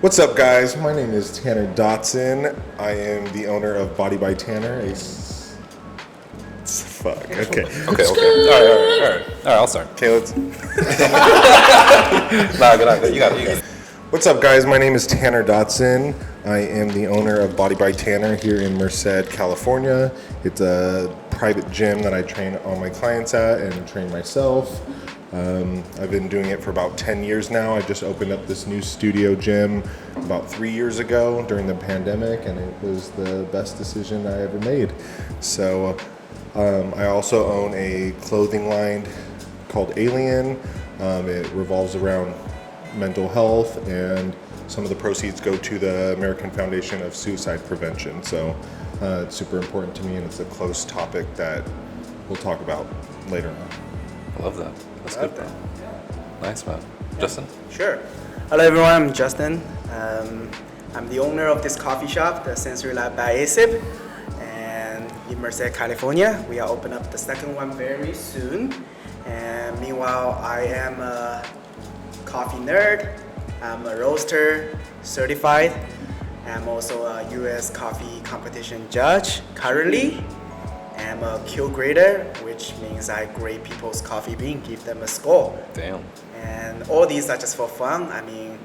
What's up, guys? My name is Tanner Dotson. I am the owner of Body by Tanner. Fuck. Okay. Okay. All right. I'll start. Okay, let's. Nah, good. You got it. What's up, guys? My name is Tanner Dotson. I am the owner of Body by Tanner here in Merced, California. It's a private gym that I train all my clients at and train myself. I've been doing it for about 10 years now. I just opened up this new studio gym about 3 years ago during the pandemic, and it was the best decision I ever made. So I also own a clothing line called Alien. It revolves around mental health, and some of the proceeds go to the American Foundation of Suicide Prevention. So it's super important to me, and it's a close topic that we'll talk about later on. I love that. That's good, bro. Nice, man. Justin? Sure. Hello, everyone. I'm Justin. I'm the owner of this coffee shop, the Sensory Lab by ASIP, and in Merced, California. We are opening up the second one very soon. And meanwhile, I am a coffee nerd. I'm a roaster, certified. I'm also a U.S. coffee competition judge currently. I'm a Q grader, which means I grade people's coffee bean, give them a score. Damn. And all these are just for fun. I mean,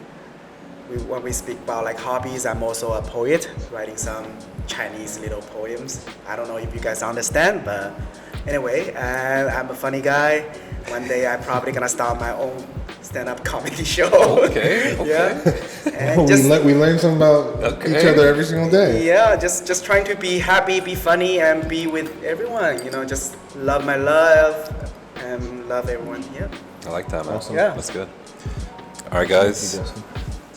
when we speak about like hobbies, I'm also a poet, writing some Chinese little poems. I don't know if you guys understand, but anyway, I'm a funny guy. One day I'm probably gonna start my own stand-up comedy show. Okay. Yeah. And we learn something about each other every single day. Yeah, just trying to be happy, be funny, and be with everyone. You know, just love my love and love everyone. Yeah. I like that, man. Awesome. Yeah. That's good. All right, guys.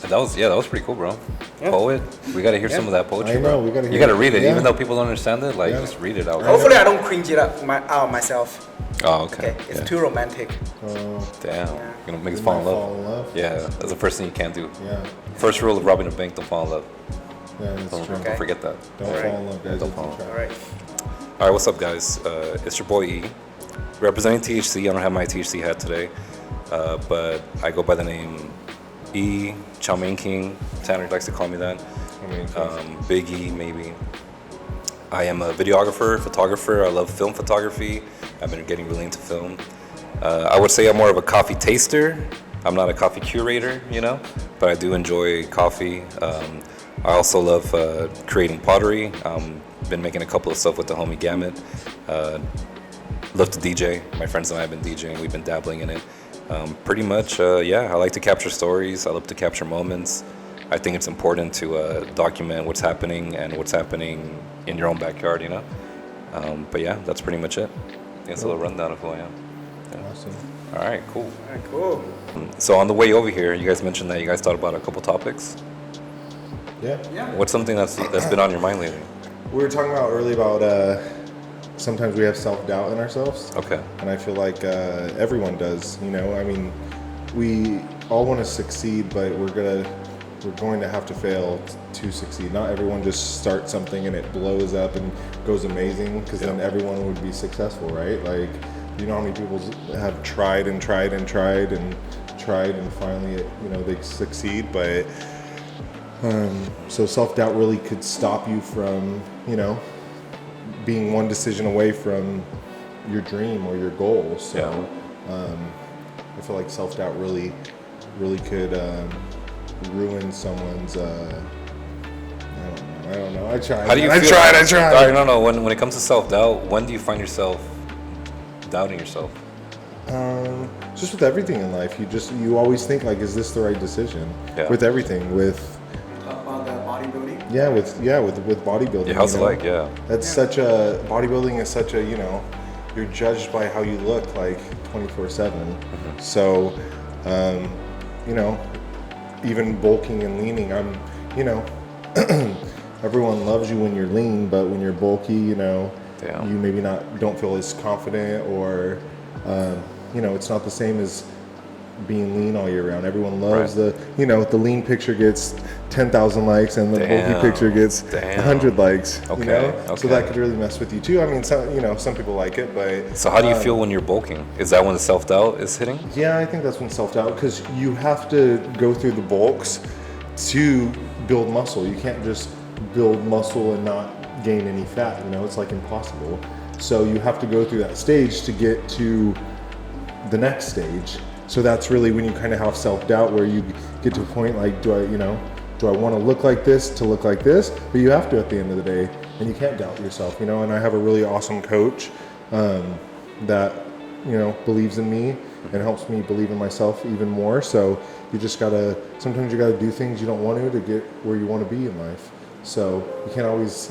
That was pretty cool, bro. Yeah. Poet. We gotta hear some of that poetry, I know, bro. we gotta hear you gotta it. read it, Yeah. even though people don't understand it. Like, just read it out. Hopefully, I don't cringe it out myself. Oh, okay. Okay, it's too romantic. Damn. Yeah. You're gonna make us You fall in might love. fall in love. Yeah, that's the first thing you can't do. Yeah, First rule of robbing a bank: don't fall in love. yeah, that's true. Don't forget that. Don't Alright. fall in love, guys. Don't It's a fall in trap. All right. All right, what's up, guys? It's your boy E, representing THC. I don't have my THC hat today, but I go by the name E, Chow Mein King. Tanner likes to call me that. Big E, maybe. I am a videographer, photographer. I love film photography. I've been getting really into film. I would say I'm more of a coffee taster. I'm not a coffee curator, but I do enjoy coffee. I also love creating pottery. Been making a couple of stuff with the homie Gamut. Love to DJ. My friends and I have been DJing. We've been dabbling in it. Pretty much, I like to capture stories. I love to capture moments. I think it's important to document what's happening and what's happening in your own backyard, But yeah, that's pretty much it. That's a little rundown of who I am. Yeah. Awesome. All right, cool. All right, cool. So on the way over here, you guys mentioned that you guys thought about a couple topics. Yeah. What's something that's been on your mind lately? We were talking about earlier about sometimes we have self-doubt in ourselves. Okay. And I feel like everyone does, I mean, we all want to succeed, but we're going to have to fail to succeed. Not everyone just starts something and it blows up and goes amazing, because then everyone would be successful, right? Like, you know how many people have tried and tried and tried and tried and finally, they succeed, but so self-doubt really could stop you from, being one decision away from your dream or your goal. So I feel like self-doubt really could ruin someone's I don't know. I tried. How do you I feel? tried. All right, no. When it comes to self-doubt, when do you find yourself doubting yourself? Just with everything in life, you always think like, is this the right decision? Yeah. With everything, with About the bodybuilding. with bodybuilding. Yeah, how's it like? Yeah. That's such a bodybuilding is such a you're judged by how you look like 24/7. Mm-hmm. So, even bulking and leaning, everyone loves you when you're lean, but when you're bulky, you maybe don't feel as confident, or it's not the same as being lean all year round. Everyone loves the lean picture gets 10,000 likes and the bulky picture gets 100 likes. Okay. So that could really mess with you too. I mean, some people like it, but. So how do you feel when you're bulking? Is that when the self-doubt is hitting? Yeah, I think that's when self-doubt, because you have to go through the bulks to build muscle. You can't just build muscle and not gain any fat, it's like impossible. So you have to go through that stage to get to the next stage. So that's really when you kind of have self-doubt, where you get to a point like, do I want to look like this to look like this? But you have to at the end of the day, and you can't doubt yourself, and I have a really awesome coach that, believes in me and helps me believe in myself even more. So you just sometimes you gotta do things you don't want to get where you want to be in life. So you can't always,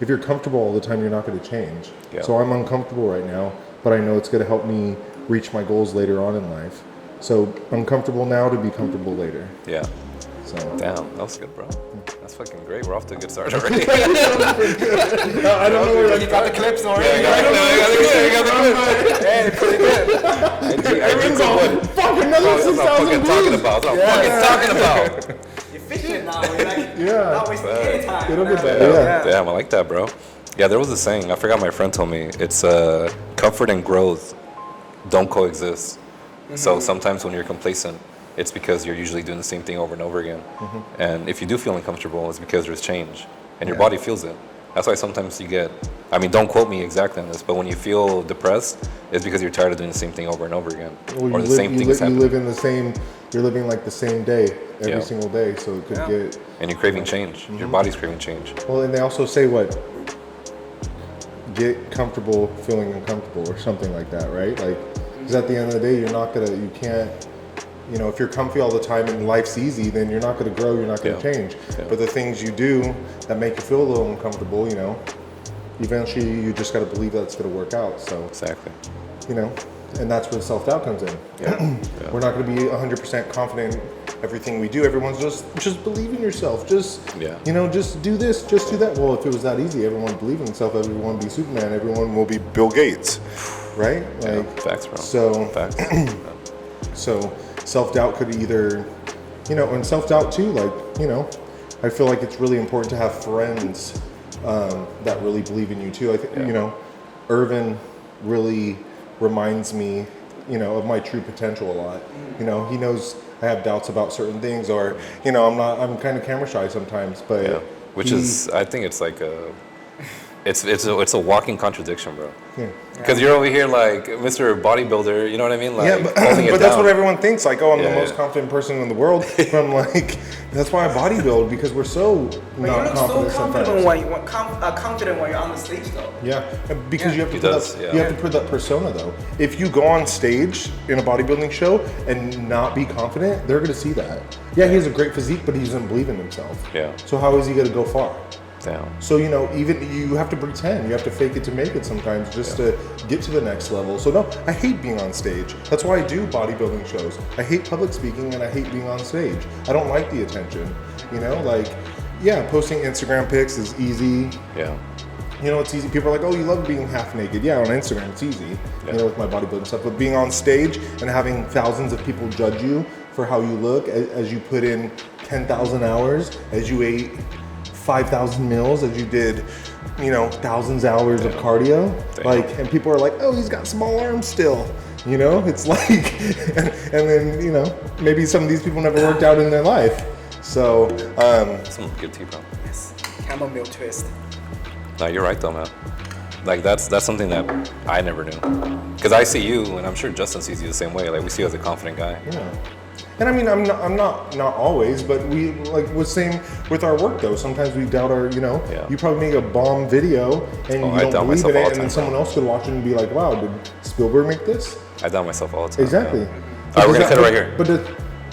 if you're comfortable all the time, you're not going to change. Yeah. So I'm uncomfortable right now, but I know it's going to help me reach my goals later on in life. So uncomfortable now to be comfortable later. Yeah. So damn, that was good, bro. That's fucking great. We're off to a good start already. I don't know where You got the clips already. Yeah, I got the clip. Hey, pretty good. I drink some wood. Fuck, another That's what I'm fucking talking about. That's what I'm fucking talking about. Efficient now. We're like, Yeah. not wasting any time. It'll get Now. better. Yeah. Damn, I like that, bro. Yeah, there was a saying. I forgot my friend told me. It's comfort and growth don't coexist. So sometimes when you're complacent, it's because you're usually doing the same thing over and over again. And if you do feel uncomfortable, it's because there's change, and your body feels it. That's why sometimes you get, don't quote me exactly on this, but when you feel depressed, it's because you're tired of doing the same thing over and over again. Well, or the same thing is you happening. live in you're living like the same day every single day, so it could get. And you're craving change. Your body's craving change. Well, and they also say get comfortable feeling uncomfortable or something like that, right? Like, because at the end of the day, you can't, if you're comfy all the time and life's easy, then you're not going to grow, you're not going to change. Yeah. But the things you do that make you feel a little uncomfortable, eventually you just got to believe that's going to work out. So, Exactly. and that's where self-doubt comes in. Yeah. We're not going to be 100% confident in everything we do. Everyone's just believe in yourself. Just do this, just do that. Well, if it was that easy, everyone would believe in themselves, everyone would be Superman, everyone will be Bill Gates, right? Facts, bro. So, Facts. so self-doubt could either, and self-doubt too, I feel like it's really important to have friends that really believe in you too. I think, Earvin really reminds me, of my true potential a lot. He knows I have doubts about certain things, or, I'm kind of camera shy sometimes, but which is, I think it's like it's a walking contradiction, bro. Because you're over here like Mr. Bodybuilder, you know what I mean? Like, but holding it that's down. what everyone thinks. Like, oh, I'm the Yeah, most confident person in the world. But I'm like, that's why I bodybuild, because we're so But you not look confident so sometimes. confident when you're on the stage, though. Yeah, because you have to He put does, that, yeah. you have to put that persona though. If you go on stage in a bodybuilding show and not be confident, they're gonna see that. Yeah, he has a great physique, but he doesn't believe in himself. Yeah. So how is he gonna go far? Damn. So even you have to pretend, you have to fake it to make it sometimes, just to get to the next level. So no, I hate being on stage. That's why I do bodybuilding shows. I hate public speaking and I hate being on stage. I don't like the attention. Posting Instagram pics is easy. Yeah. It's easy. People are like, oh, you love being half naked. Yeah, on Instagram, it's easy, with my bodybuilding stuff. But being on stage and having thousands of people judge you for how you look as you put in 10,000 hours, as you ate 5,000 meals, as you did, thousands of hours of cardio. Damn. And people are like, oh, he's got small arms still. It's like, and then, maybe some of these people never worked out in their life. So, Some good tea, bro. Yes. Chamomile twist. No, you're right though, man. Like that's something that I never knew. Because I see you, and I'm sure Justin sees you the same way. Like we see you as a confident guy. yeah. And I'm not always, but we same with our work though. Sometimes we doubt our, you probably make a bomb video and I you don't doubt believe myself in all it, the and then time, someone else could watch it and be like, wow, did Spielberg make this? I doubt myself all the time. Exactly. Yeah. All right, we're gonna cut it right here.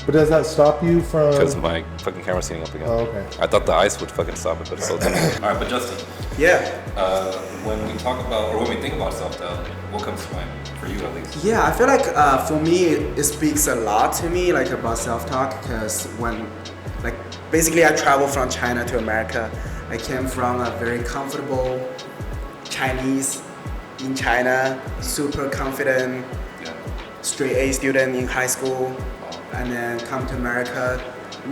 But does that stop you from? Because my fucking camera's sitting up again. Oh, okay. I thought the ice would fucking stop it, but it's still doing it. All right, but Justin, Yeah. when we talk about, or when we think about self-doubt, what comes to mind for you at least? Yeah, I feel like for me, it speaks a lot to me, like about self-talk, because when, basically I traveled from China to America. I came from a very comfortable Chinese in China, super confident, straight A student in high school, and then come to America,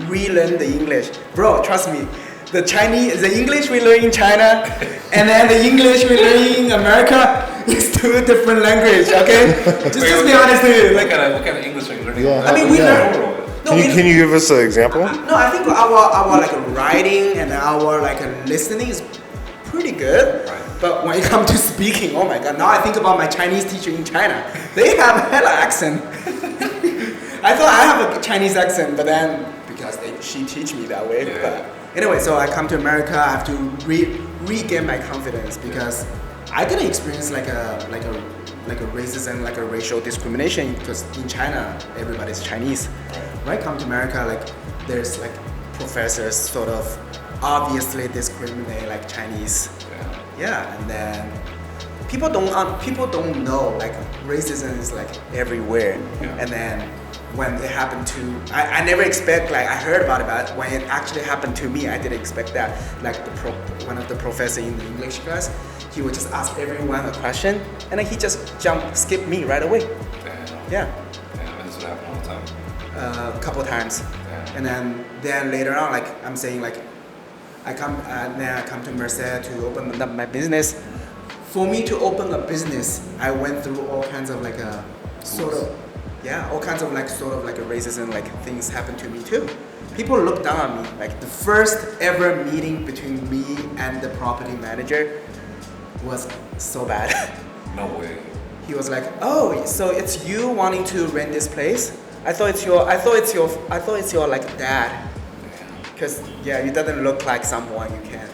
relearn the English. Bro, trust me, the English we learn in China, and then the English we learn in America is two different language, okay? Just be honest with you. What kind of English are you learning? Yeah. I mean, we learn. No, Can you give us an example? No, I think our like writing and our like listening is pretty good. Right. But when it comes to speaking, oh my god! Now I think about my Chinese teacher in China. They have hella accent. I thought I have a Chinese accent, but then because she teach me that way. Yeah. But anyway, so I come to America. I have to regain my confidence because I didn't experience like a racism, like a racial discrimination because in China everybody's Chinese. When I come to America, like there's like professors sort of obviously discriminate like Chinese. Yeah, and then people don't know like racism is like everywhere. Yeah. And then when it happened to I never expect like I heard about it, but when it actually happened to me, I didn't expect that. Like one of the professor in the English class, he would just ask everyone a question, and then he just skip me right away. Damn. Yeah. Damn, this would happen all the time. A couple times, Yeah. and then later on, like I'm saying, like I come to Merced to open up my business. For me to open a business, I went through all kinds of like a all kinds of like sort of like a racism like things happened to me too. People look down on me. Like the first ever meeting between me and the property manager was so bad. No way. He was like, "Oh, so it's you wanting to rent this place? I thought it's your like dad, because yeah, you doesn't look like someone you can."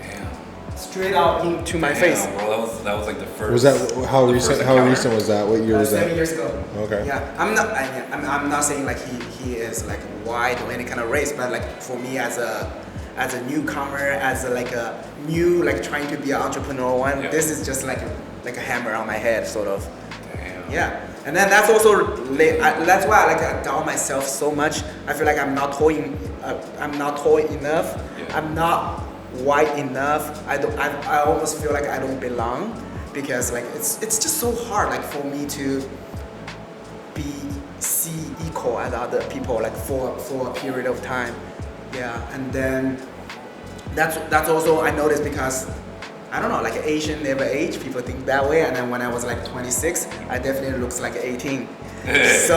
Damn. Straight out into my Damn, face. bro, that was like the first. Was that how recent? How recent was that? What year was 7 that? years ago. Okay. Yeah, I'm not saying like he is like white or any kind of race, but like for me as a newcomer, as a new like trying to be an entrepreneur one, Yeah. this is just like a hammer on my head sort of. Damn. Yeah, and then that's also that's why I doubt myself so much. I feel like I'm not tall enough. Yeah. I'm not white enough. I almost feel like I don't belong because like it's just so hard like for me to see equal as other people like for a period of time. Yeah, and then that's also I noticed because I don't know, like Asian never age. People think that way, and then when I was like 26, I definitely looks like 18. So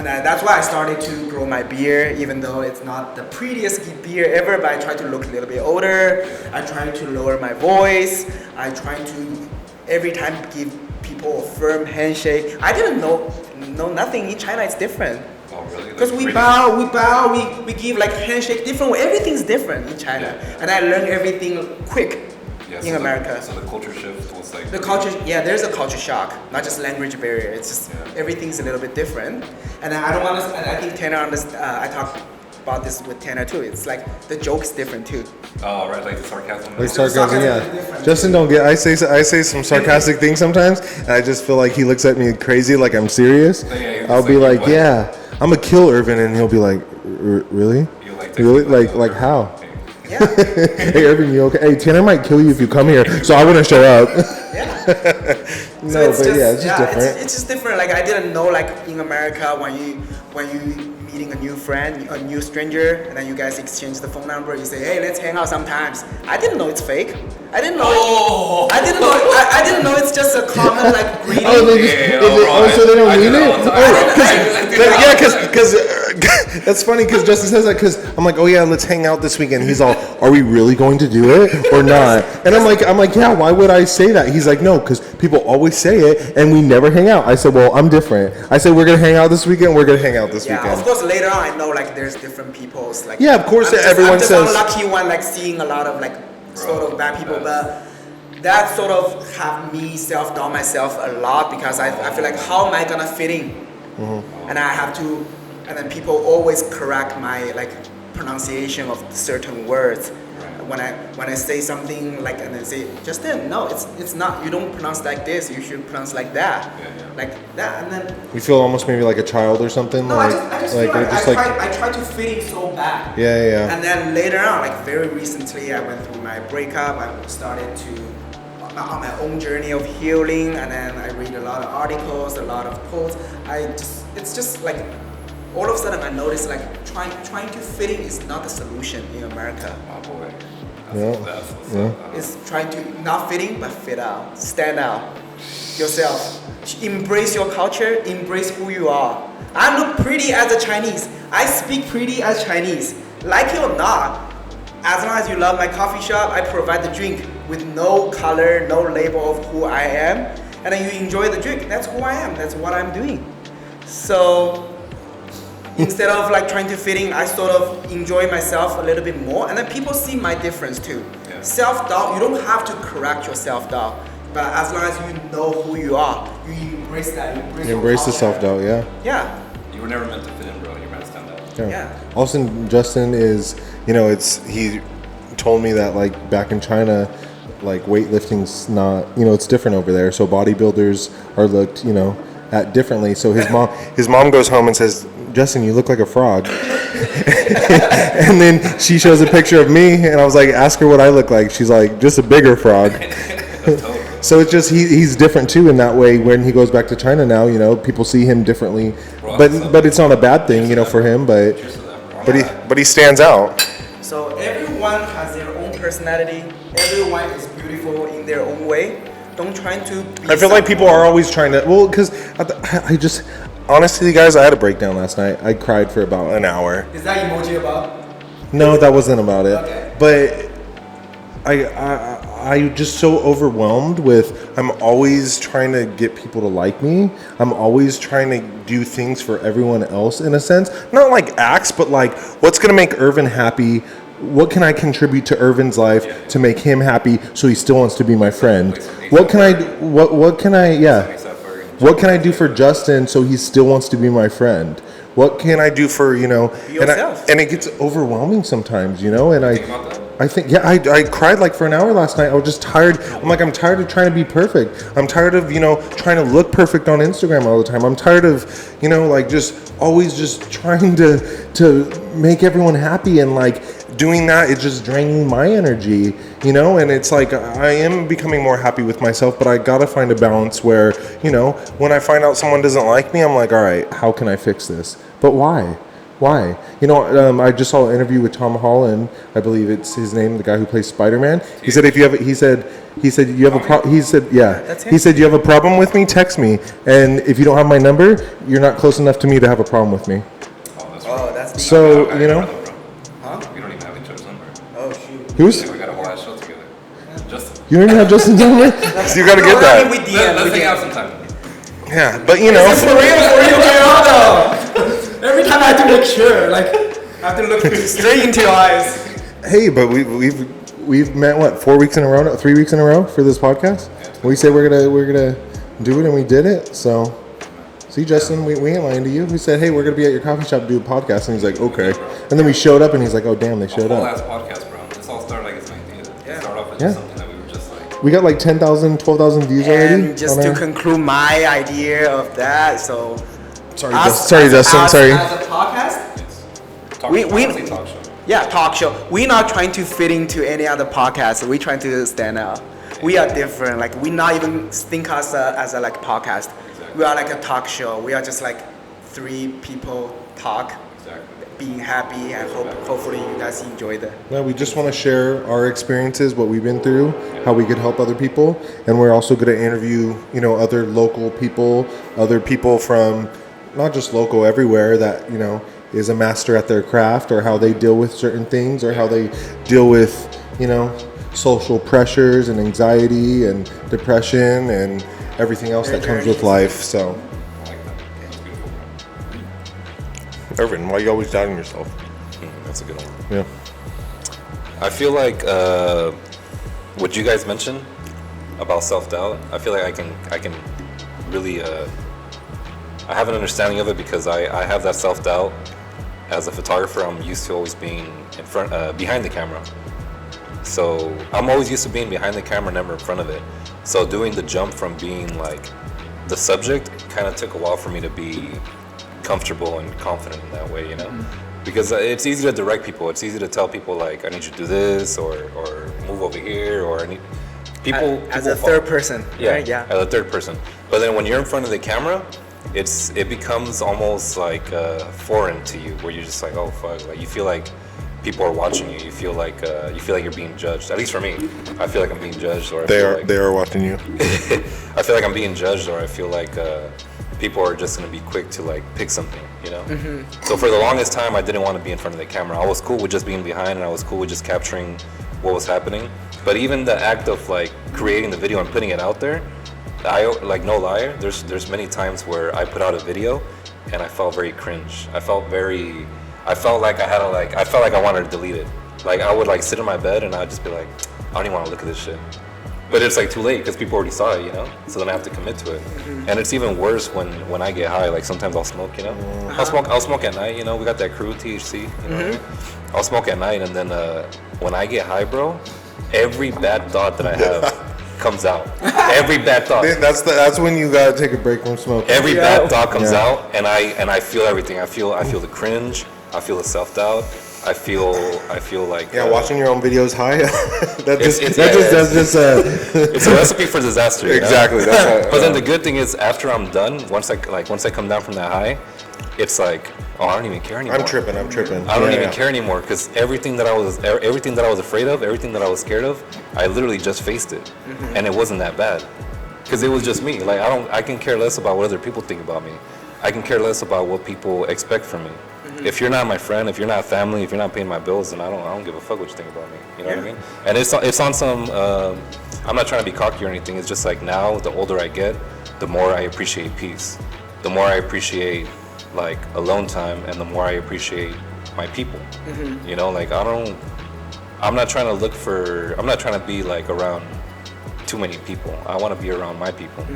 that's why I started to grow my beard, even though it's not the prettiest beard ever. But I try to look a little bit older. I try to lower my voice. I try to every time give people a firm handshake. I didn't know nothing in China. It's different. Oh, really? Because we bow, we give like handshake different. Everything's different in China, Yeah. and I learned everything quick in America. So the culture shift was like. The culture, yeah, there's a culture shock, not just language barrier. It's just everything's a little bit different. And I don't understand. I think Tanner I talked about this with Tanner too. It's like the joke's different too. Oh, right, like the sarcasm. Like sarcasm, Sarcasm yeah. is different. Justin don't get. I say some sarcastic things sometimes, and I just feel like he looks at me crazy, like I'm serious. Yeah, he's I'll be like, like, yeah, I'm gonna kill Earvin, and he'll be like, really? You like Really? text me Like how? Yeah, Hey Earvin, you okay? Hey, Tanner might kill you if you come here, so I wouldn't show up. yeah. No, So it's but just, yeah, it's just different. It's just different. Like I didn't know like in America when you meeting a new friend, a new stranger, and then you guys exchange the phone number. You say, hey, let's hang out sometimes. I didn't know it's fake. I didn't know. I didn't know it's just a common like greeting. Oh, so they don't mean it? Yeah, because that's funny because Justin says that because I'm like, oh yeah, let's hang out this weekend. He's all, are we really going to do it or not? And I'm like, yeah, why would I say that? He's like, no, because people always say it and we never hang out. I said, well, I'm different. I said, we're gonna hang out this weekend. We're gonna hang out this Yeah, weekend. of course. Later on, I know like there's different people's like. Yeah, of course, everyone I'm just says- unlucky one like seeing a lot of like sort of bad people, but that sort of have me self-doubt myself a lot because I feel like how am I gonna fit in? And I have to, and then people always correct my like pronunciation of certain words. When I say something like and they say Justin, no, it's not. You don't pronounce like this. You should pronounce like that, like that. And then You feel almost maybe like a child or something. no, like, I just like, feel like just I try to fit in so bad. Yeah. And then later on, like very recently, I went through my breakup. I started to on my own journey of healing, and then I read a lot of articles, a lot of quotes. It's just like all of a sudden I noticed like trying to fit in is not the solution in America. Oh boy. Yeah. That's what's up. It's trying to not fit in but fit out, stand out yourself, embrace your culture, embrace who you are. I look pretty as a Chinese. I speak pretty as Chinese. Like it or not, as long as you love my coffee shop, I provide the drink with no color, no label of who I am, and then you enjoy the drink. That's who I am. That's what I'm doing. So instead of like trying to fit in, I sort of enjoy myself a little bit more, and then people see my difference too. Yeah. Self-doubt, you don't have to correct your self-doubt, but as long as you know who you are, you embrace that. You embrace the self-doubt, yeah. Yeah. You were never meant to fit in, bro. You're meant to stand out. Yeah. Also, Justin is, he told me that like back in China, like weightlifting's not, it's different over there. So bodybuilders are looked, at differently. So his mom goes home and says, Justin, you look like a frog. And then she shows a picture of me, and I was like, ask her what I look like. She's like, just a bigger frog. So it's just he's different too in that way. When he goes back to China now, people see him differently. But it's not a bad thing, for him. But he stands out. So everyone has their own personality. Everyone is beautiful in their own way. Don't try to be I feel like people are always trying to, because I just, honestly, guys, I had a breakdown last night. I cried for about an hour. Is that emoji about? No, that wasn't about it. Okay. But I just so overwhelmed with, I'm always trying to get people to like me. I'm always trying to do things for everyone else in a sense. Not like acts, but like what's going to make Earvin happy? What can I contribute to Earvin's life to make him happy so he still wants to be my friend? What can I do for Justin so he still wants to be my friend? What can I do for, and it gets overwhelming sometimes, and I think, I cried like for an hour last night. I was just tired. I'm tired of trying to be perfect. I'm tired of, trying to look perfect on Instagram all the time. I'm tired of, just always just trying to make everyone happy, and like doing that, it's just draining my energy, and it's like I am becoming more happy with myself, but I gotta find a balance where, when I find out someone doesn't like me, I'm like, all right, how can I fix this? But why? I just saw an interview with Tom Holland. I believe it's his name, the guy who plays Spider-Man. He said you have a problem with me, text me, and if you don't have my number, you're not close enough to me to have a problem with me. That's deep. So, We don't even have each other's number. Oh shoot. We got a whole ass show together. Justin. You don't even have Justin's number? So you gotta get that. Let's hang out sometime. Yeah, but It's for real, every time I have to make sure, I have to look straight into your eyes. Hey, but we've met 4 weeks in a row, 3 weeks in a row for this podcast. We said we're gonna do it, and we did it. So, see, Justin, we ain't lying to you. We said, hey, we're gonna be at your coffee shop to do a podcast, and he's like, okay. And then we showed up, and he's like, oh damn, they showed up. Last podcast, bro. This all started like it's an idea. It started off as just something that we were just like. We got like 10,000, 12,000 views already. And just to conclude my idea of that, so. Sorry, Justin. Sorry. As a podcast, Talk show. Yeah, talk show. We're not trying to fit into any other podcast. We're trying to stand out. We are different. Like we not even think us as a like podcast. Exactly. We are like a talk show. We are just like three people talk, being happy, and hopefully you guys enjoy that. Yeah, we just want to share our experiences, what we've been through, how we could help other people, and we're also going to interview, other local people, other people from not just local, everywhere that is a master at their craft, or how they deal with certain things, or how they deal with social pressures and anxiety and depression and everything else that comes with life. So Earvin, why are you always doubting yourself? That's a good one. Yeah. I feel like what you guys mentioned about self-doubt, I feel like I can really I have an understanding of it, because I have that self-doubt. As a photographer, I'm used to always being behind the camera. So I'm always used to being behind the camera, never in front of it. So doing the jump from being like the subject kind of took a while for me to be comfortable and confident in that way, because it's easy to direct people. It's easy to tell people like, I need you to do this, or move over here, or I need people as a third person. Yeah, right? Yeah. As a third person. But then when you're in front of the camera, it becomes almost like foreign to you, where you're just like, oh fuck, like you feel like people are watching you. You feel like you're being judged. At least for me, I feel like I'm being judged, or they are watching you. I feel like I'm being judged, or I feel like people are just gonna be quick to like pick something, you know? So for the longest time, I didn't want to be in front of the camera. I was cool with just being behind, and I was cool with just capturing what was happening. But even the act of like creating the video and putting it out there, I like, no lie, there's many times where I put out a video and I felt very cringe. I felt like I felt like I wanted to delete it. Like I would like sit in my bed and I'd just be like, I don't even want to look at this shit. But it's like too late because people already saw it, you know? So then I have to commit to it. And it's even worse when I get high. Like sometimes I'll smoke, you know? I'll smoke at night, you know? We got that crew, THC, you know? I'll smoke at night, and then when I get high, bro, every bad thought that I have comes out. Every bad thought. That's when you gotta take a break from smoking. Every bad thought comes out, and I feel everything. I feel the cringe. I feel the self-doubt. I feel like watching your own videos high. It's a recipe for disaster. You know? Exactly. But then the good thing is, after I'm done, once I come down from that high, it's like, oh, I don't even care anymore. I'm tripping. I don't even care anymore, because everything that I was afraid of, everything that I was scared of, I literally just faced it, and it wasn't that bad, because it was just me. Like I can care less about what other people think about me. I can care less about what people expect from me. If you're not my friend, if you're not family, if you're not paying my bills, then I don't give a fuck what you think about me. You know what I mean? And it's on some. I'm not trying to be cocky or anything. It's just like, now, the older I get, the more I appreciate peace. The more I appreciate like alone time, and the more I appreciate my people. You know, like I'm not trying to be like around too many people. I want to be around my people.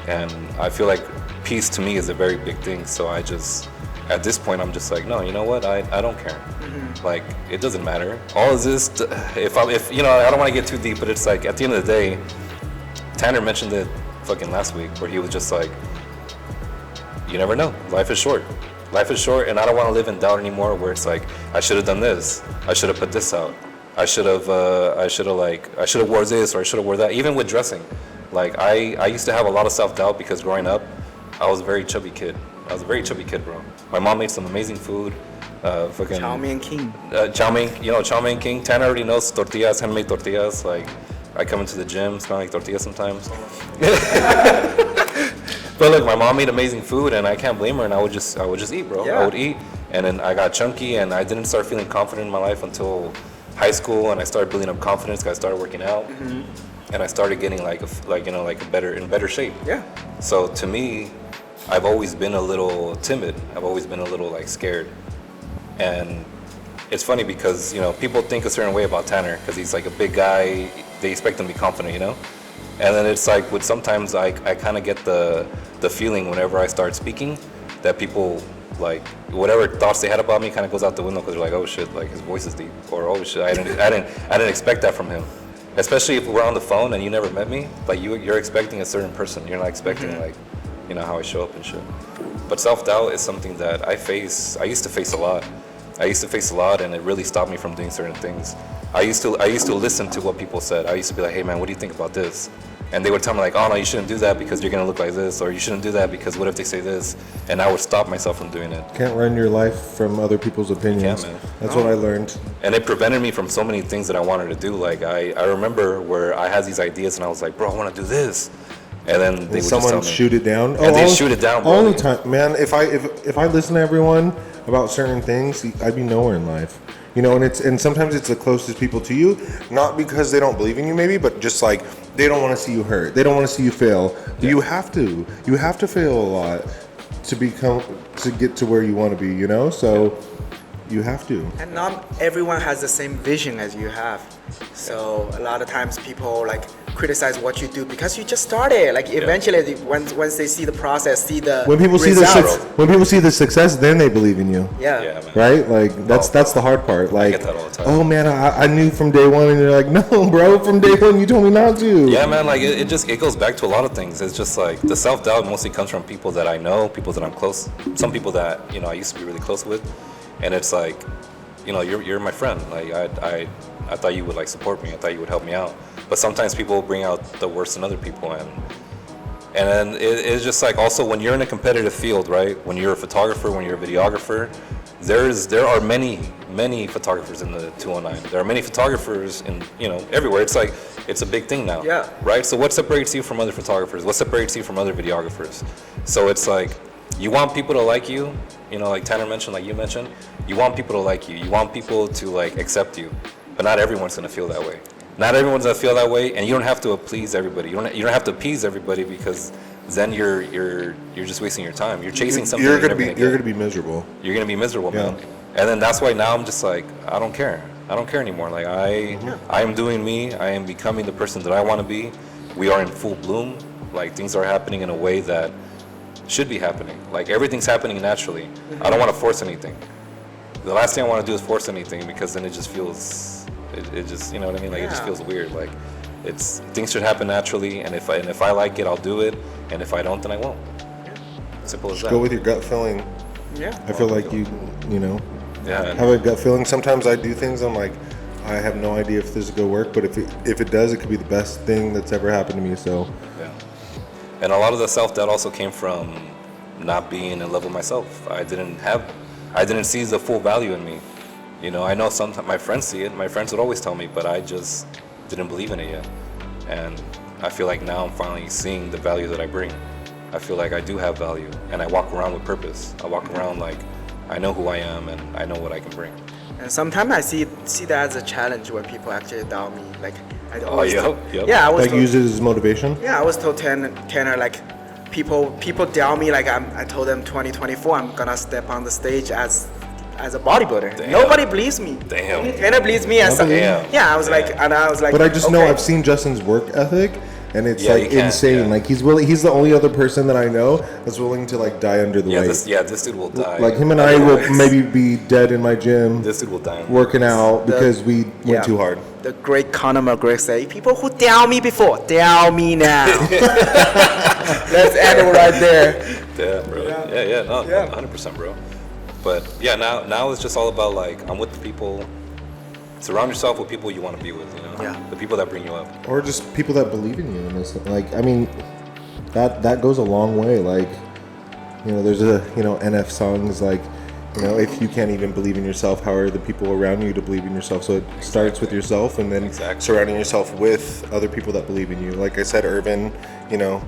And I feel like peace to me is a very big thing. So at this point, I'm just like, no, you know what? I don't care. Like, it doesn't matter. All is this, if you know, I don't want to get too deep, but it's like, at the end of the day, Tanner mentioned it fucking last week, where he was just like, you never know. Life is short. Life is short, and I don't want to live in doubt anymore, where it's like, I should have done this. I should have put this out. I should have wore this, or I should have wore that. Even with dressing, like I used to have a lot of self-doubt, because growing up, I was a very chubby kid. Bro. My mom made some amazing food. Fucking Chow mein king. Chow mein king. Tanner already knows tortillas, handmade tortillas. Like, I come into the gym, smell like tortillas sometimes. But look, my mom made amazing food, and I can't blame her. And I would just eat, bro. I would eat, and then I got chunky, and I didn't start feeling confident in my life until high school, and I started building up confidence. I started working out, and I started getting in better shape. Yeah. So to me, I've always been a little timid. I've always been a little like scared. And it's funny because, you know, people think a certain way about Tanner because he's like a big guy. They expect him to be confident, you know? And then it's like, sometimes I kind of get the feeling whenever I start speaking that people, like, whatever thoughts they had about me kind of goes out the window, because they're like, oh shit, like his voice is deep, or oh shit, I didn't expect that from him. Especially if we're on the phone and you never met me, like you're expecting a certain person. You're not expecting like, you know, how I show up and shit. But self-doubt is something that I used to face a lot, and it really stopped me from doing certain things. I used to listen to what people said. I used to be like, hey man, what do you think about this? And they would tell me like, oh no, you shouldn't do that because you're gonna look like this, or you shouldn't do that because what if they say this? And I would stop myself from doing it. Can't run your life from other people's opinions. Man. That's what I learned. And it prevented me from so many things that I wanted to do. Like I remember where I had these ideas and I was like, bro, I want to do this. And then they would someone just tell me, shoot it down. And they shoot it down, bro. All the time, man. If I listen to everyone about certain things, I'd be nowhere in life. You know, and sometimes it's the closest people to you, not because they don't believe in you, maybe, but just like they don't want to see you hurt. They don't want to see you fail. Yeah. You have to fail a lot to get to where you want to be. You know, so you have to. And not everyone has the same vision as you have. So a lot of times people like criticize what you do because you just started. Like eventually, once they see the process, see the when people see the success, then they believe in you. Yeah, man. Right? Like that's the hard part. Like, I get that all the time. Oh man, I knew from day one, and you're like, no, bro, from day one you told me not to. Yeah, man. Like it goes back to a lot of things. It's just like the self-doubt mostly comes from people that I know, people that I'm close, some people that I used to be really close with, and it's like, you're my friend. Like I thought you would like support me. I thought you would help me out. But sometimes people bring out the worst in other people, and then it's just like, also when you're in a competitive field, right? When you're a photographer, when you're a videographer, there are many photographers in the 209. There are many photographers in, you know, everywhere. It's like, it's a big thing now. Yeah. Right? So what separates you from other photographers? What separates you from other videographers? So it's like, you want people to like you, you know, like Tanner mentioned, like you mentioned, you want people to like you. You want people to like accept you. But not everyone's gonna feel that way. Not everyone's gonna feel that way, and you don't have to please everybody. You don't have to appease everybody, because then you're just wasting your time. You're chasing something You're you're gonna never be you're gonna be miserable. You're gonna be miserable, Yeah. man. And then that's why now I'm just like, I don't care. I don't care anymore. Like I am doing me. I am becoming the person that I want to be. We are in full bloom. Like things are happening in a way that should be happening. Like everything's happening naturally. I don't want to force anything. The last thing I want to do is force anything, because then it just feels, it just, you know what I mean? Like it just Yeah. feels weird. Like it's, things should happen naturally, and if I like it, I'll do it, and if I don't, then I won't. Simple as that. Go with your gut feeling. Yeah. I feel like you know, Yeah. have a gut feeling. Sometimes I do things, I'm like, I have no idea if this is gonna work, but if it does, it could be the best thing that's ever happened to me. So Yeah. And a lot of the self-doubt also came from not being in love with myself. I didn't see the full value in me. You know, I know sometimes my friends see it. My friends would always tell me, but I just didn't believe in it yet. And I feel like now I'm finally seeing the value that I bring. I feel like I do have value, and I walk around with purpose. I walk around like I know who I am, and I know what I can bring. And sometimes I see that as a challenge when people actually doubt me. Like I Oh, always yep, told- yep. Yeah, I was like told, use it as motivation. yeah, I was told Tanner like people doubt me. Like I told them 2024 I'm gonna step on the stage as a bodybuilder. Damn. Nobody believes me. Damn. Only Tanner believes me as Damn. yeah. I was like, Damn. and I was like, But I just know okay. I've seen Justin's work ethic, and it's Yeah, you like can, insane. yeah. Like he's the only other person that I know that's willing to like die under the weight. This dude will die. Like him and I will maybe be dead in my gym This dude will die. working out because we went yeah. too hard. The great Conor McGregor say, people who doubt me before, doubt me now. Let's end it right there. Yeah, bro. Yeah, no, 100%, bro. But yeah, now it's just all about like, I'm with the people. Surround yourself with people you want to be with, you know? Yeah. The people that bring you up. Or just people that believe in you in this. Like, I mean, that goes a long way. Like, you know, there's NF songs like, you know, if you can't even believe in yourself, how are the people around you to believe in yourself? So it starts with yourself, and then surrounding yourself with other people that believe in you. Like I said, Earvin, you know,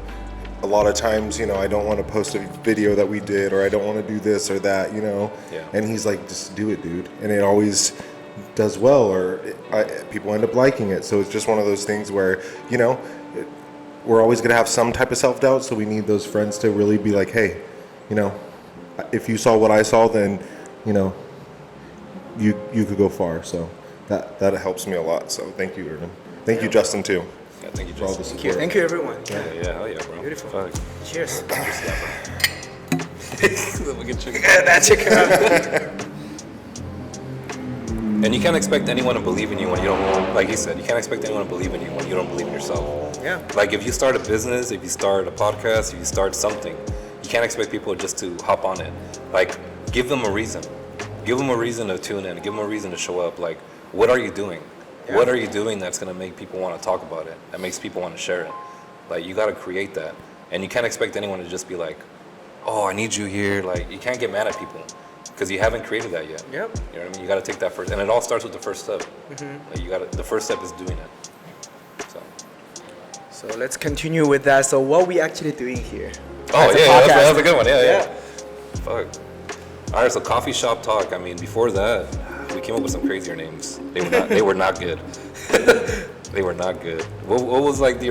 a lot of times, you know, I don't want to post a video that we did, or I don't want to do this or that, you know. Yeah. And he's like, just do it, dude. And it always does well, or people end up liking it. So it's just one of those things where, you know, we're always going to have some type of self-doubt, so we need those friends to really be like, hey, you know, if you saw what I saw, then, you know, you could go far. So that helps me a lot. So thank you, Earvin. Thank you, Justin, too. Yeah, thank you, For all the Justin. support. Thank you, everyone. Yeah, hell yeah, bro. Beautiful. Fuck. Cheers. We get chicken. That chicken. And you can't expect anyone to believe in you when you don't, like he said, you can't expect anyone to believe in you when you don't believe in yourself. Yeah. Like if you start a business, if you start a podcast, if you start something, you can't expect people just to hop on it. Like, give them a reason. Give them a reason to tune in. Give them a reason to show up. Like, what are you doing? Yeah. What are you doing that's going to make people want to talk about it? That makes people want to share it? Like, you got to create that. And you can't expect anyone to just be like, oh, I need you here. Like, you can't get mad at people because you haven't created that yet. Yep. You know what I mean? You got to take that first. And it all starts with the first step. Like, the first step is doing it. So. So let's continue with that. So what we actually doing here? Oh, As a yeah, podcast. that's a good one. Yeah. Yeah. Fuck. All right, so coffee shop talk. I mean, before that, we came up with some crazier names. They were not good. They were not good. What was like the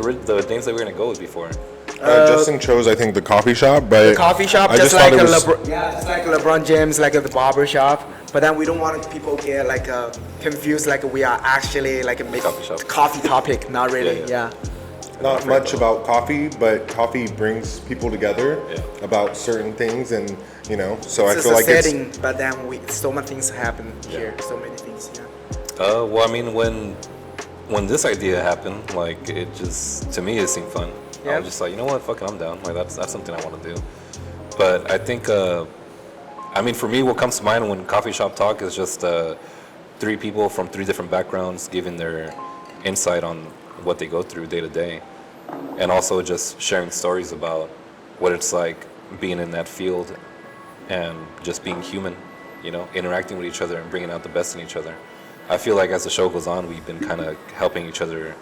names that we were gonna go with before? Justin chose, I think, the coffee shop, but The coffee shop, I just thought like it was- just like LeBron James, like at the barber shop. But then we don't want people get like confused, like we are actually like a big Coffee shop. coffee topic. Not really. Yeah. not much about coffee, but coffee brings people together about certain things, and you know, so I It's feel just like a setting, but then so many things happen here. So many things. Yeah. Well, I mean, when this idea happened, like it just to me it seemed fun. I Yeah. was just like, you know what, fucking, I'm down. Like that's something I want to do. But I think, I mean, for me, what comes to mind when coffee shop talk is just three people from three different backgrounds giving their insight on what they go through day to day, and also just sharing stories about what it's like being in that field and just being human, you know, interacting with each other and bringing out the best in each other. I feel like as the show goes on, we've been kind of helping each other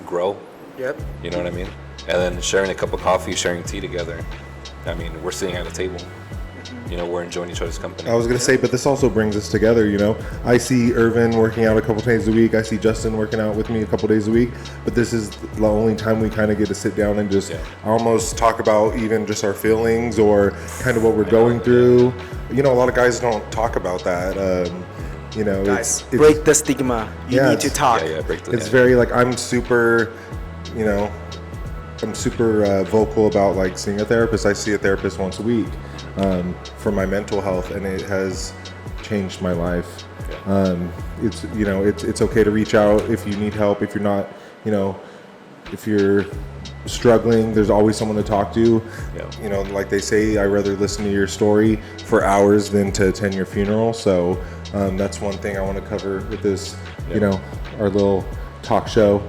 grow. Yep. You know what I mean? And then sharing a cup of coffee, sharing tea together. I mean, we're sitting at a table. You know, we're enjoying each other's company. I was going to say, but this also brings us together, you know. I see Earvin working out a couple days a week. I see Justin working out with me a couple days a week. But this is the only time we kind of get to sit down and just almost talk about even just our feelings or kind of what we're going through. You know, a lot of guys don't talk about that. You know, Guys, it's break the stigma. You need to talk. Break the. it's very like I'm super, you know, I'm super vocal about like seeing a therapist. I see a therapist once a week for my mental health, and it has changed my life. It's, you know, it's okay to reach out if you need help. If you're not, you know, if you're struggling, there's always someone to talk to. You know, like they say, I'd rather listen to your story for hours than to attend your funeral. So that's one thing I want to cover with this, you know, our little talk show.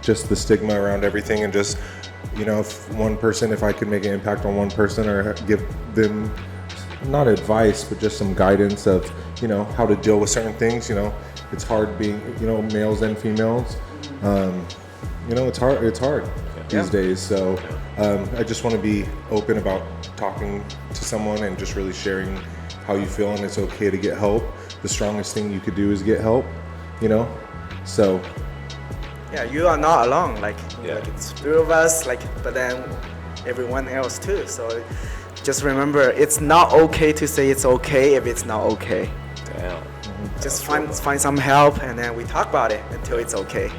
Just the stigma around everything, and just, you know, if I could make an impact on one person or give them not advice, but just some guidance of, you know, how to deal with certain things. You know, it's hard being, you know, males and females. You know, it's hard these days. So I just want to be open about talking to someone and just really sharing how you feel, and it's okay to get help. The strongest thing you could do is get help, you know? So Yeah, you are not alone. Like it's three of us, like, but then everyone else too. So just remember, it's not okay to say it's okay if it's not okay. Damn. Just find some help, and then we talk about it until it's okay.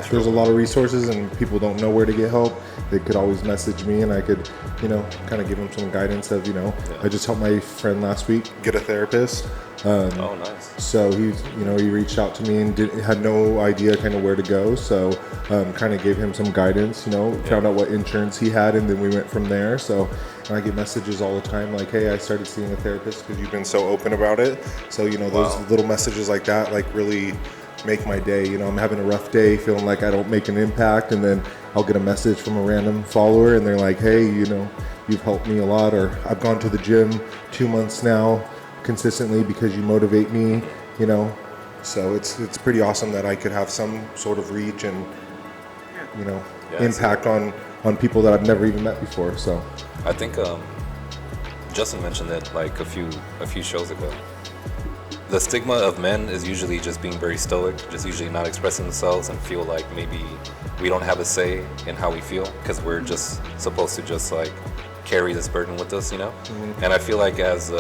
there's a lot of resources, and people don't know where to get help. They could always message me, and I could, you know, kind of give them some guidance of, you know, I just helped my friend last week get a therapist. Oh, nice. So he reached out to me and had no idea kind of where to go. So kind of gave him some guidance, you know, found out what insurance he had, and then we went from there. So and I get messages all the time like, hey, I started seeing a therapist because you've been so open about it. So, you know, those little messages like that, like, really make my day. You know, I'm having a rough day, feeling like I don't make an impact, and then I'll get a message from a random follower, and they're like, hey, you know, you've helped me a lot, or I've gone to the gym 2 months now consistently because you motivate me, you know. So it's pretty awesome that I could have some sort of reach and, you know, impact on people that I've never even met before. So I think Justin mentioned it like a few shows ago. The stigma of men is usually just being very stoic, just usually not expressing themselves, and feel like maybe we don't have a say in how we feel because we're just supposed to just like carry this burden with us, you know. And I feel like as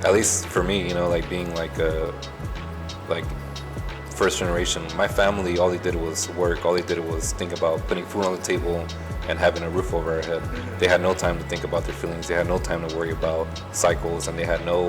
at least for me, you know, like being like first generation, my family, all they did was work. All they did was think about putting food on the table and having a roof over our head. They had no time to think about their feelings. They had no time to worry about cycles, and they had no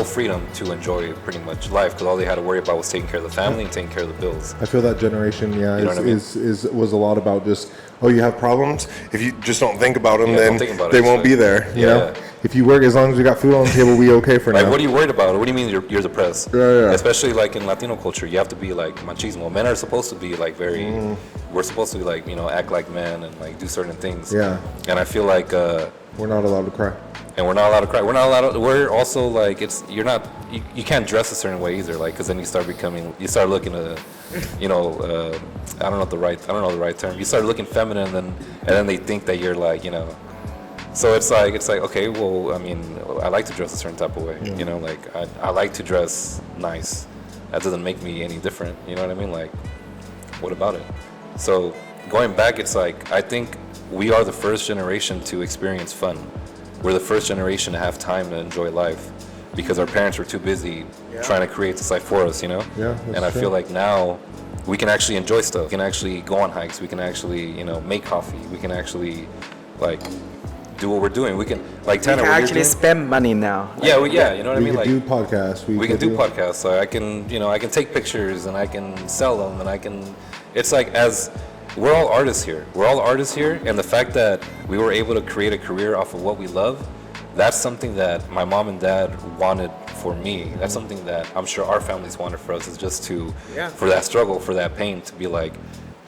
freedom to enjoy pretty much life because all they had to worry about was taking care of the family and taking care of the bills. I feel that generation, was a lot about just, oh, you have problems? If you just don't think about them, then they won't be there. You know? If you work, as long as we got food on the table, we okay for now. Like, what are you worried about? What do you mean you're depressed? Especially like in Latino culture, you have to be like machismo. Men are supposed to be like very, we're supposed to be like, you know, act like men and like do certain things. Yeah. And I feel like we're not allowed to cry. And we're not allowed to cry. We're not allowed to, we're also like, you can't dress a certain way either, like, because then you start looking at, you know, I don't know the right term. You start looking feminine, and then they think that you're like, you know. So it's like, okay, well, I mean, I like to dress a certain type of way, you know, like I like to dress nice. That doesn't make me any different, you know what I mean? Like, what about it? So going back, it's like, I think we are the first generation to experience fun. We're the first generation to have time to enjoy life because our parents were too busy trying to create this life for us, you know? Yeah, and I feel like now we can actually enjoy stuff. We can actually go on hikes. We can actually, you know, make coffee. We can actually, like, do what we're doing. We can, like, Tanner, we can actually spend money now. Yeah, you know what I mean? We can do podcasts. We can do podcasts. So I can take pictures and I can sell them, and it's like, we're all artists here. And the fact that we were able to create a career off of what we love, that's something that my mom and dad wanted for me. That's something that I'm sure our families wanted for us, is just for that struggle, for that pain, to be like,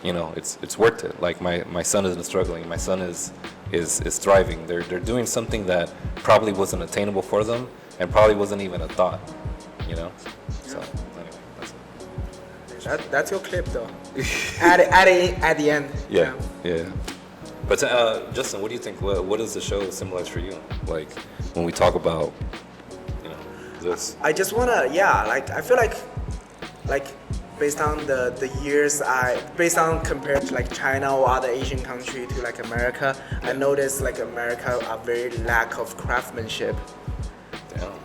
you know, it's worth it. Like, my son isn't struggling. My son is is thriving. They're doing something that probably wasn't attainable for them and probably wasn't even a thought, you know. So anyway, that's it. That's your clip though. at the end. Yeah. But Justin, what do you think? What does the show symbolize for you? Like when we talk about, you know, this. I just wanna, I feel like based on the years based on compared to like China or other Asian country to like America, I noticed like America a very lack of craftsmanship.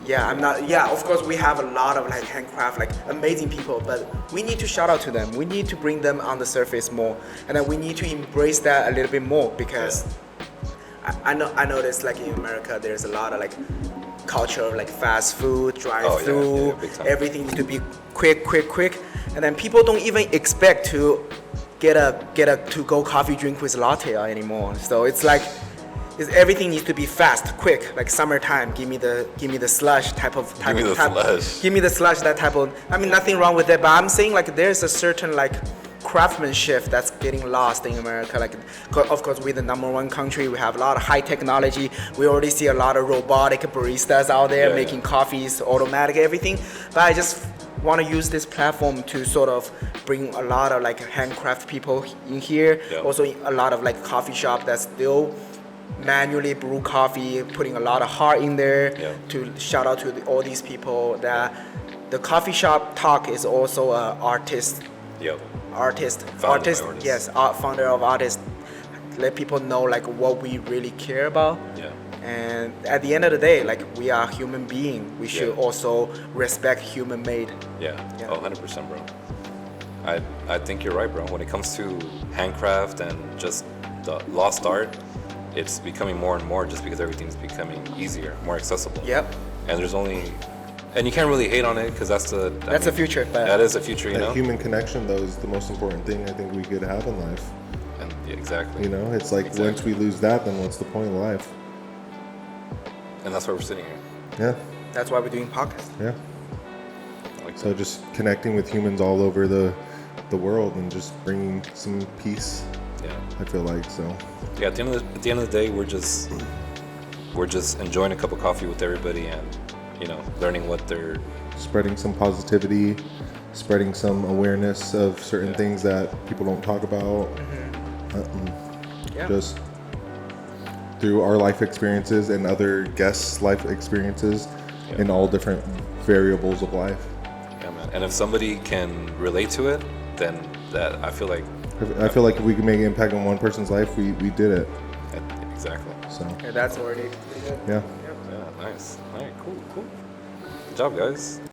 Damn. Of course we have a lot of like handcraft, like amazing people, but we need to shout out to them. We need to bring them on the surface more, and then we need to embrace that a little bit more because I noticed like in America there's a lot of like culture of like fast food, drive-through, everything needs to be quick, and then people don't even expect to get a to-go coffee drink with latte anymore. So it's like everything needs to be fast, quick, like summertime. Give me the slush type of. Give me the slush, that type of. I mean, nothing wrong with that, but I'm saying like there's a certain like craftsmanship that's getting lost in America. Like, of course, we're the #1 country. We have a lot of high technology. We already see a lot of robotic baristas out there making coffees, automatic, everything. But I just want to use this platform to sort of bring a lot of like handcraft people in here. Yeah. Also, a lot of like coffee shop that's still manually brew coffee, putting a lot of heart in there. To shout out to all these people that the coffee shop talk is also an artist. Founder of artists. Let people know like what we really care about. And at the end of the day, like we are human being. We should also respect human made. Oh, 100%, bro. I think you're right, bro. When it comes to handcraft and just the lost art, it's becoming more and more just because everything's becoming easier, more accessible. And you can't really hate on it because that's the future. That is the future, you know. Human connection, though, is the most important thing I think we could have in life. And exactly. You know, it's like once we lose that, then what's the point of life? And that's why we're sitting here. Yeah. That's why we're doing podcasts. Yeah. So just connecting with humans all over the world and just bringing some peace. I feel like so. At the end of the day, we're just enjoying a cup of coffee with everybody and, you know, learning what they're spreading some positivity, spreading some awareness of certain things that people don't talk about. Just through our life experiences and other guests' life experiences in all different variables of life. Yeah, man. And if somebody can relate to it, then that I feel like if we can make an impact on one person's life, we did it. Exactly. So. That's already pretty good. Yeah. Nice. All right. Cool. Good job, guys.